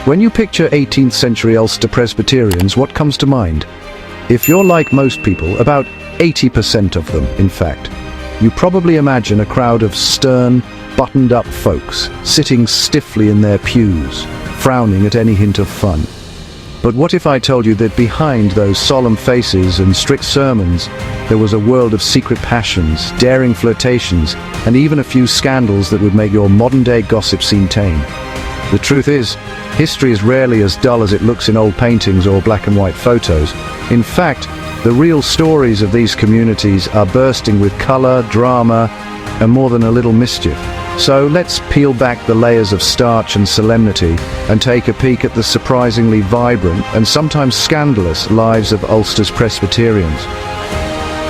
When you picture 18th century Ulster Presbyterians, what comes to mind? If you're like most people, about 80% of them, in fact, you probably imagine a crowd of stern, buttoned-up folks sitting stiffly in their pews, frowning at any hint of fun. But what if I told you that behind those solemn faces and strict sermons, there was a world of secret passions, daring flirtations, and even a few scandals that would make your modern-day gossip seem tame? The truth is, history is rarely as dull as it looks in old paintings or black and white photos. In fact, the real stories of these communities are bursting with color, drama, and more than a little mischief. So let's peel back the layers of starch and solemnity and take a peek at the surprisingly vibrant and sometimes scandalous lives of Ulster's Presbyterians.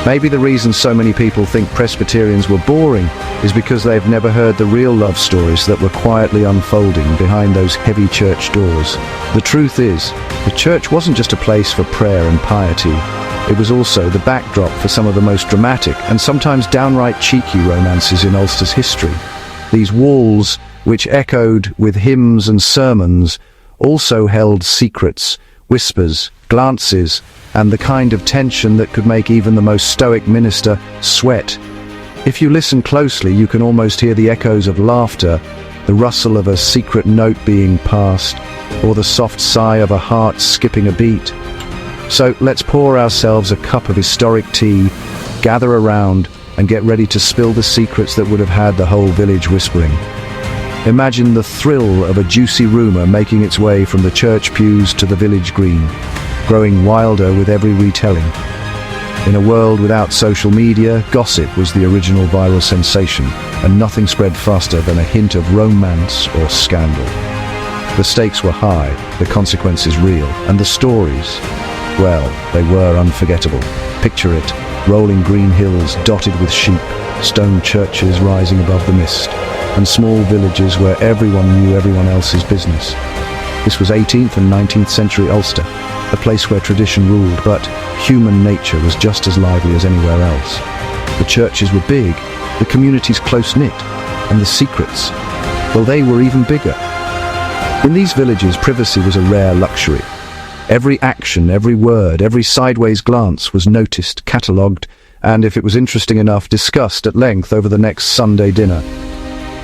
Maybe the reason so many people think Presbyterians were boring is because they've never heard the real love stories that were quietly unfolding behind those heavy church doors. The truth is, the church wasn't just a place for prayer and piety. It was also the backdrop for some of the most dramatic and sometimes downright cheeky romances in Ulster's history. These walls, which echoed with hymns and sermons, also held secrets, whispers, glances, and the kind of tension that could make even the most stoic minister sweat. If you listen closely, you can almost hear the echoes of laughter, the rustle of a secret note being passed, or the soft sigh of a heart skipping a beat. So let's pour ourselves a cup of historic tea, gather around, and get ready to spill the secrets that would have had the whole village whispering. Imagine the thrill of a juicy rumour making its way from the church pews to the village green, growing wilder with every retelling. In a world without social media, gossip was the original viral sensation, and nothing spread faster than a hint of romance or scandal. The stakes were high, the consequences real, and the stories, well, they were unforgettable. Picture it, rolling green hills dotted with sheep, stone churches rising above the mist, and small villages where everyone knew everyone else's business. This was 18th and 19th century Ulster, a place where tradition ruled, but human nature was just as lively as anywhere else. The churches were big, the communities close-knit, and the secrets, well, they were even bigger. In these villages, privacy was a rare luxury. Every action, every word, every sideways glance was noticed, catalogued, and if it was interesting enough, discussed at length over the next Sunday dinner.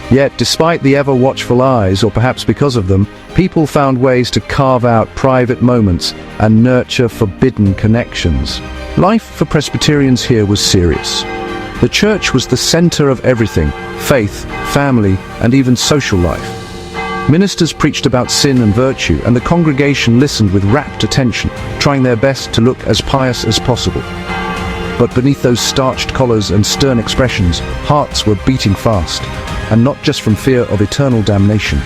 Yet, despite the ever-watchful eyes, or perhaps because of them, people found ways to carve out private moments and nurture forbidden connections. Life for Presbyterians here was serious. The church was the center of everything: faith, family, and even social life. Ministers preached about sin and virtue, and the congregation listened with rapt attention, trying their best to look as pious as possible. But beneath those starched collars and stern expressions, hearts were beating fast, and not just from fear of eternal damnation.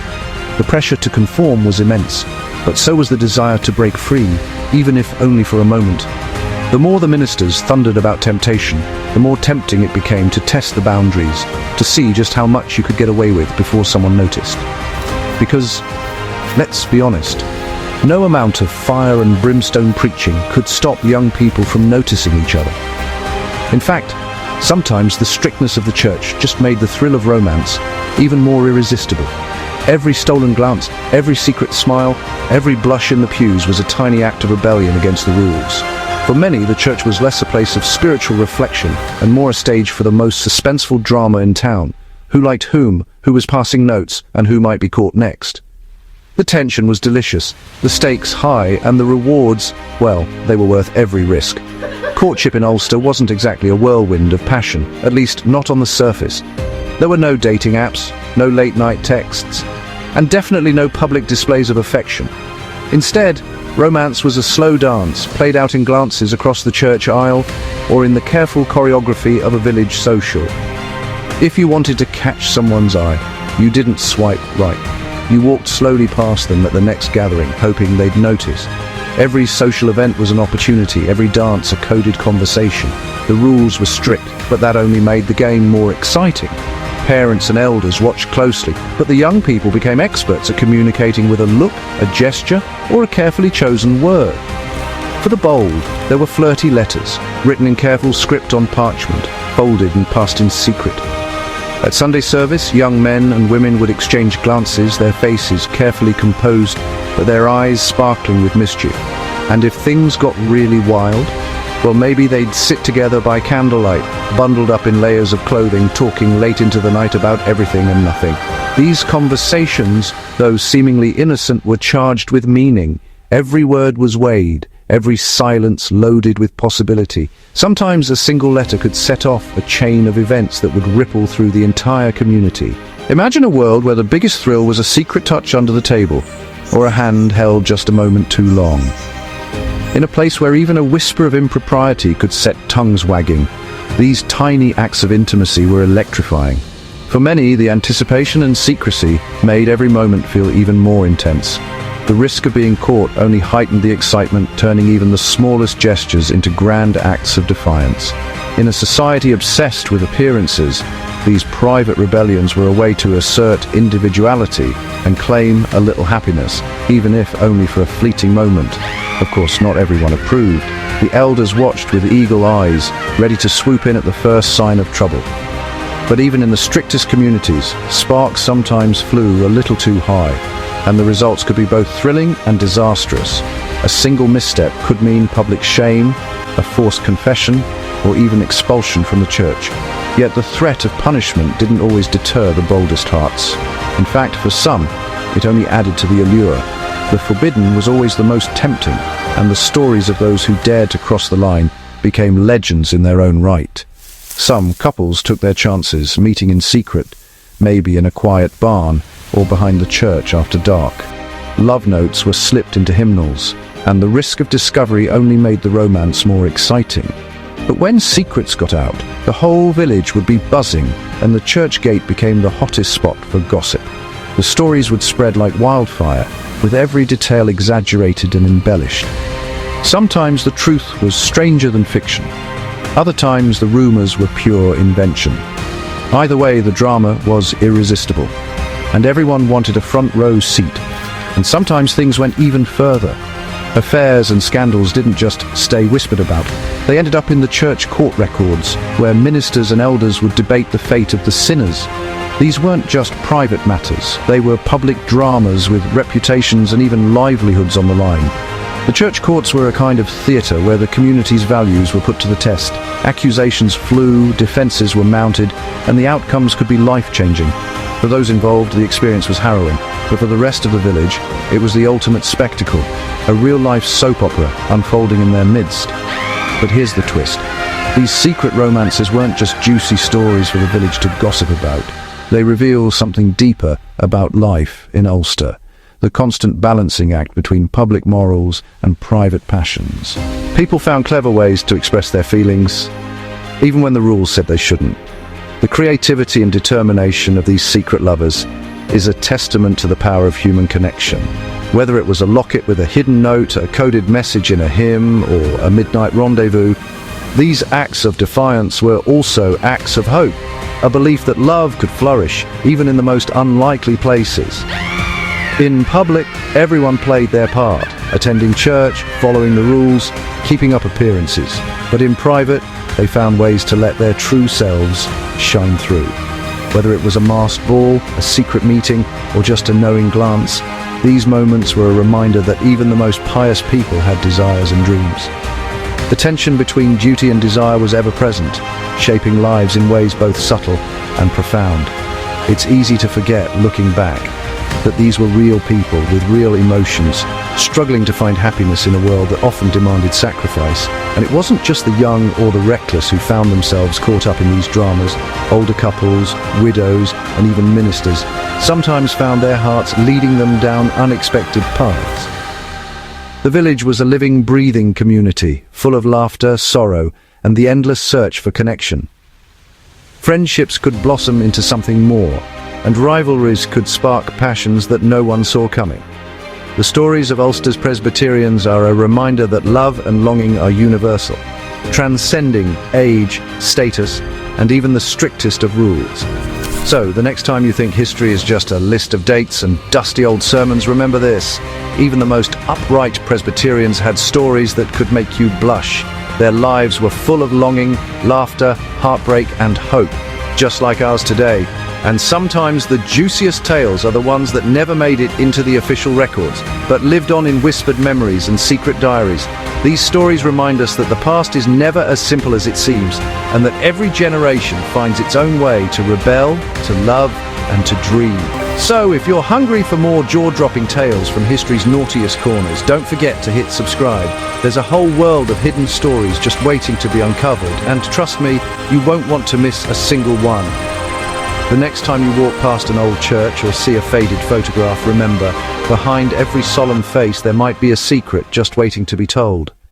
The pressure to conform was immense, but so was the desire to break free, even if only for a moment. The more the ministers thundered about temptation, the more tempting it became to test the boundaries, to see just how much you could get away with before someone noticed. Because, let's be honest, no amount of fire and brimstone preaching could stop young people from noticing each other. In fact, sometimes the strictness of the church just made the thrill of romance even more irresistible. Every stolen glance, every secret smile, every blush in the pews was a tiny act of rebellion against the rules. For many, the church was less a place of spiritual reflection and more a stage for the most suspenseful drama in town. Who liked whom, who was passing notes, and who might be caught next. The tension was delicious, the stakes high, and the rewards, well, they were worth every risk. Courtship in Ulster wasn't exactly a whirlwind of passion, at least not on the surface. There were no dating apps, no late-night texts, and definitely no public displays of affection. Instead, romance was a slow dance, played out in glances across the church aisle, or in the careful choreography of a village social. If you wanted to catch someone's eye, you didn't swipe right. You walked slowly past them at the next gathering, hoping they'd notice. Every social event was an opportunity, every dance a coded conversation. The rules were strict, but that only made the game more exciting. Parents and elders watched closely, but the young people became experts at communicating with a look, a gesture, or a carefully chosen word. For the bold, there were flirty letters, written in careful script on parchment, folded and passed in secret. At Sunday service, young men and women would exchange glances, their faces carefully composed, but their eyes sparkling with mischief. And if things got really wild, well, maybe they'd sit together by candlelight, bundled up in layers of clothing, talking late into the night about everything and nothing. These conversations, though seemingly innocent, were charged with meaning. Every word was weighed, every silence loaded with possibility. Sometimes a single letter could set off a chain of events that would ripple through the entire community. Imagine a world where the biggest thrill was a secret touch under the table, or a hand held just a moment too long. In a place where even a whisper of impropriety could set tongues wagging, these tiny acts of intimacy were electrifying. For many, the anticipation and secrecy made every moment feel even more intense. The risk of being caught only heightened the excitement, turning even the smallest gestures into grand acts of defiance. In a society obsessed with appearances, these private rebellions were a way to assert individuality and claim a little happiness, even if only for a fleeting moment. Of course, not everyone approved. The elders watched with eagle eyes, ready to swoop in at the first sign of trouble. But even in the strictest communities, sparks sometimes flew a little too high, and the results could be both thrilling and disastrous. A single misstep could mean public shame, a forced confession, or even expulsion from the church. Yet the threat of punishment didn't always deter the boldest hearts. In fact, for some, it only added to the allure. The forbidden was always the most tempting, and the stories of those who dared to cross the line became legends in their own right. Some couples took their chances, meeting in secret, maybe in a quiet barn or behind the church after dark. Love notes were slipped into hymnals, and the risk of discovery only made the romance more exciting. But when secrets got out, the whole village would be buzzing, and the church gate became the hottest spot for gossip. The stories would spread like wildfire, with every detail exaggerated and embellished. Sometimes the truth was stranger than fiction. Other times the rumors were pure invention. Either way, the drama was irresistible, and everyone wanted a front row seat. And sometimes things went even further. Affairs and scandals didn't just stay whispered about. They ended up in the church court records, where ministers and elders would debate the fate of the sinners. These weren't just private matters. They were public dramas with reputations and even livelihoods on the line. The church courts were a kind of theatre where the community's values were put to the test. Accusations flew, defences were mounted, and the outcomes could be life-changing. For those involved, the experience was harrowing, but for the rest of the village, it was the ultimate spectacle, a real-life soap opera unfolding in their midst. But here's the twist. These secret romances weren't just juicy stories for the village to gossip about. They reveal something deeper about life in Ulster, the constant balancing act between public morals and private passions. People found clever ways to express their feelings, even when the rules said they shouldn't. The creativity and determination of these secret lovers is a testament to the power of human connection. Whether it was a locket with a hidden note, a coded message in a hymn, or a midnight rendezvous, these acts of defiance were also acts of hope, a belief that love could flourish even in the most unlikely places. In public, everyone played their part, attending church, following the rules, keeping up appearances. But in private, they found ways to let their true selves shine through. Whether it was a masked ball, a secret meeting, or just a knowing glance, these moments were a reminder that even the most pious people had desires and dreams. The tension between duty and desire was ever present, shaping lives in ways both subtle and profound. It's easy to forget, looking back, that these were real people with real emotions, struggling to find happiness in a world that often demanded sacrifice. And it wasn't just the young or the reckless who found themselves caught up in these dramas. Older couples, widows, and even ministers sometimes found their hearts leading them down unexpected paths. The village was a living, breathing community, full of laughter, sorrow, and the endless search for connection. Friendships could blossom into something more, and rivalries could spark passions that no one saw coming. The stories of Ulster's Presbyterians are a reminder that love and longing are universal, transcending age, status, and even the strictest of rules. So, the next time you think history is just a list of dates and dusty old sermons, remember this. Even the most upright Presbyterians had stories that could make you blush. Their lives were full of longing, laughter, heartbreak, and hope. just like ours today. And sometimes the juiciest tales are the ones that never made it into the official records, but lived on in whispered memories and secret diaries. These stories remind us that the past is never as simple as it seems, and that every generation finds its own way to rebel, to love, and to dream. So, if you're hungry for more jaw-dropping tales from history's naughtiest corners, don't forget to hit subscribe. There's a whole world of hidden stories just waiting to be uncovered, and trust me, you won't want to miss a single one. The next time you walk past an old church or see a faded photograph, remember, behind every solemn face there might be a secret just waiting to be told.